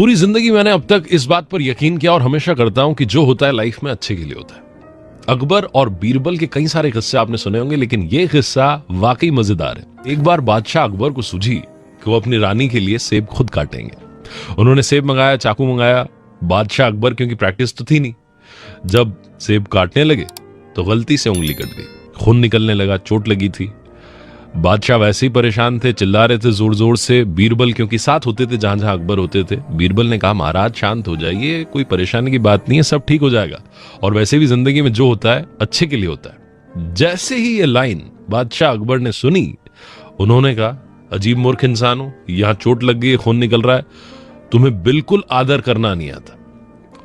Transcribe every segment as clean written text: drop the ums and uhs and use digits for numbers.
पूरी जिंदगी मैंने अब तक इस बात पर यकीन किया और हमेशा करता हूं कि जो होता है लाइफ में अच्छे के लिए होता है। अकबर और बीरबल के कई सारे किस्से आपने सुने होंगे, लेकिन यह किस्सा वाकई मजेदार है। एक बार बादशाह अकबर को सूझी कि वो अपनी रानी के लिए सेब खुद काटेंगे। उन्होंने सेब मंगाया, चाकू मंगाया। बादशाह अकबर क्योंकि प्रैक्टिस तो थी नहीं, जब सेब काटने लगे तो गलती से उंगली कट गई, खून निकलने लगा, चोट लगी थी। बादशाह वैसे ही परेशान थे, चिल्ला रहे थे जोर जोर से। बीरबल क्योंकि साथ होते थे जहां जहां अकबर होते थे, बीरबल ने कहा महाराज शांत हो जाइए, कोई परेशानी की बात नहीं है, सब ठीक हो जाएगा। और वैसे भी जिंदगी में जो होता है अच्छे के लिए होता है। जैसे ही ये लाइन बादशाह अकबर ने सुनी, उन्होंने कहा अजीब मूर्ख इंसान हो, यहां चोट लग गई, खून निकल रहा है, तुम्हें बिल्कुल आदर करना नहीं आता।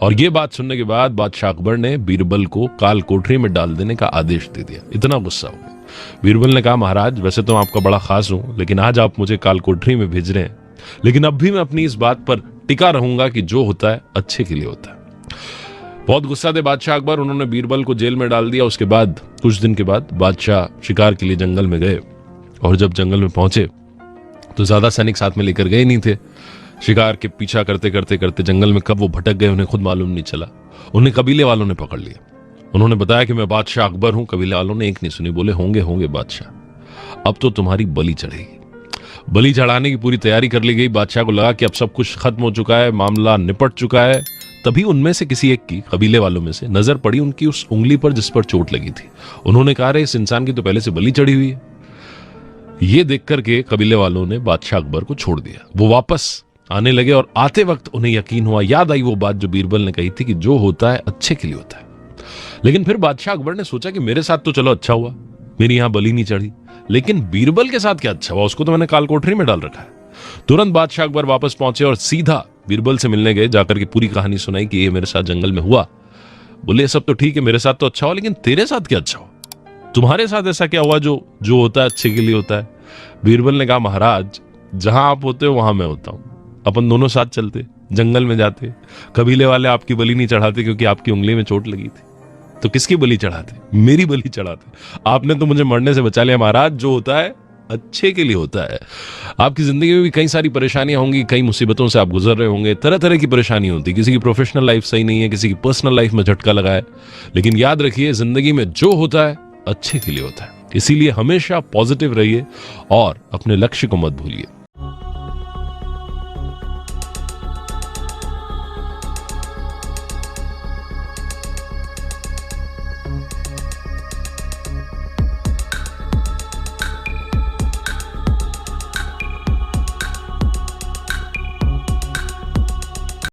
और ये बात सुनने के बाद बादशाह अकबर ने बीरबल को काल कोठरी में डाल देने का आदेश दे दिया। इतना गुस्सा हो गया। बीरबल ने कहा महाराज वैसे तो आपका बड़ा खास हूं, लेकिन आज आप मुझे काल कोठरी में भेज रहे हैं, लेकिन अब भी मैं अपनी इस बात पर टिका रहूंगा कि जो होता है अच्छे के लिए होता है। बहुत गुस्सा थे बादशाह अकबर, उन्होंने बीरबल को जेल में डाल दिया। उसके बाद कुछ दिन के बाद बादशाह शिकार के लिए जंगल में गए, और जब जंगल में पहुंचे तो ज्यादा सैनिक साथ में लेकर गए नहीं थे। शिकार के पीछा करते करते करते जंगल में कब वो भटक गए उन्हें खुद मालूम नहीं चला। उन्हें कबीले वालों ने पकड़ लिया। उन्होंने बताया कि मैं बादशाह अकबर हूं। कबीले वालों ने एक नहीं सुनी, बोले होंगे होंगे बादशाह, अब तो तुम्हारी बलि चढ़ेगी। बलि चढ़ाने की पूरी तैयारी कर ली गई। बादशाह को लगा कि अब सब कुछ खत्म हो चुका है, मामला निपट चुका है। तभी उनमें से किसी एक की, कबीले वालों में से, नजर पड़ी उनकी उस उंगली पर जिस पर चोट लगी थी। उन्होंने कहा रे इस इंसान की तो पहले से बलि चढ़ी हुई है। ये देख करके कबीले वालों ने बादशाह अकबर को छोड़ दिया। वो वापस आने लगे और आते वक्त उन्हें यकीन हुआ, याद आई वो बात जो बीरबल ने कही थी कि जो होता है अच्छे के लिए होता है। लेकिन फिर बादशाह अकबर ने सोचा कि मेरे साथ तो चलो अच्छा हुआ, मेरी यहां बलि नहीं चढ़ी, लेकिन बीरबल के साथ क्या अच्छा हुआ, उसको तो मैंने काल कोठरी में डाल रखा है। तुरंत बादशाह अकबर वापस पहुंचे और सीधा बीरबल से मिलने गए। जाकर के पूरी कहानी सुनाई कि ये मेरे साथ जंगल में हुआ। बोले सब तो ठीक है, मेरे साथ तो अच्छा हुआ, लेकिन तेरे साथ क्या अच्छा हुआ, तुम्हारे साथ ऐसा क्या हुआ जो होता है अच्छे के लिए होता है। बीरबल ने कहा महाराज जहां आप होते हो वहां मैं होता हूं, अपन दोनों साथ चलते, जंगल में जाते, कबीले वाले आपकी बलि नहीं चढ़ाते क्योंकि आपकी उंगली में चोट लगी थी, तो किसकी बलि चढ़ाते, मेरी बलि चढ़ाते। आपने तो मुझे मरने से बचा लिया। महाराज जो होता है अच्छे के लिए होता है। आपकी जिंदगी में भी कई सारी परेशानियां होंगी, कई मुसीबतों से आप गुजर रहे होंगे, तरह तरह की परेशानी होती है। किसी की प्रोफेशनल लाइफ सही नहीं है, किसी की पर्सनल लाइफ में झटका लगा है, लेकिन याद रखिए जिंदगी में जो होता है अच्छे के लिए होता है। इसीलिए हमेशा पॉजिटिव रहिए और अपने लक्ष्य को मत भूलिए।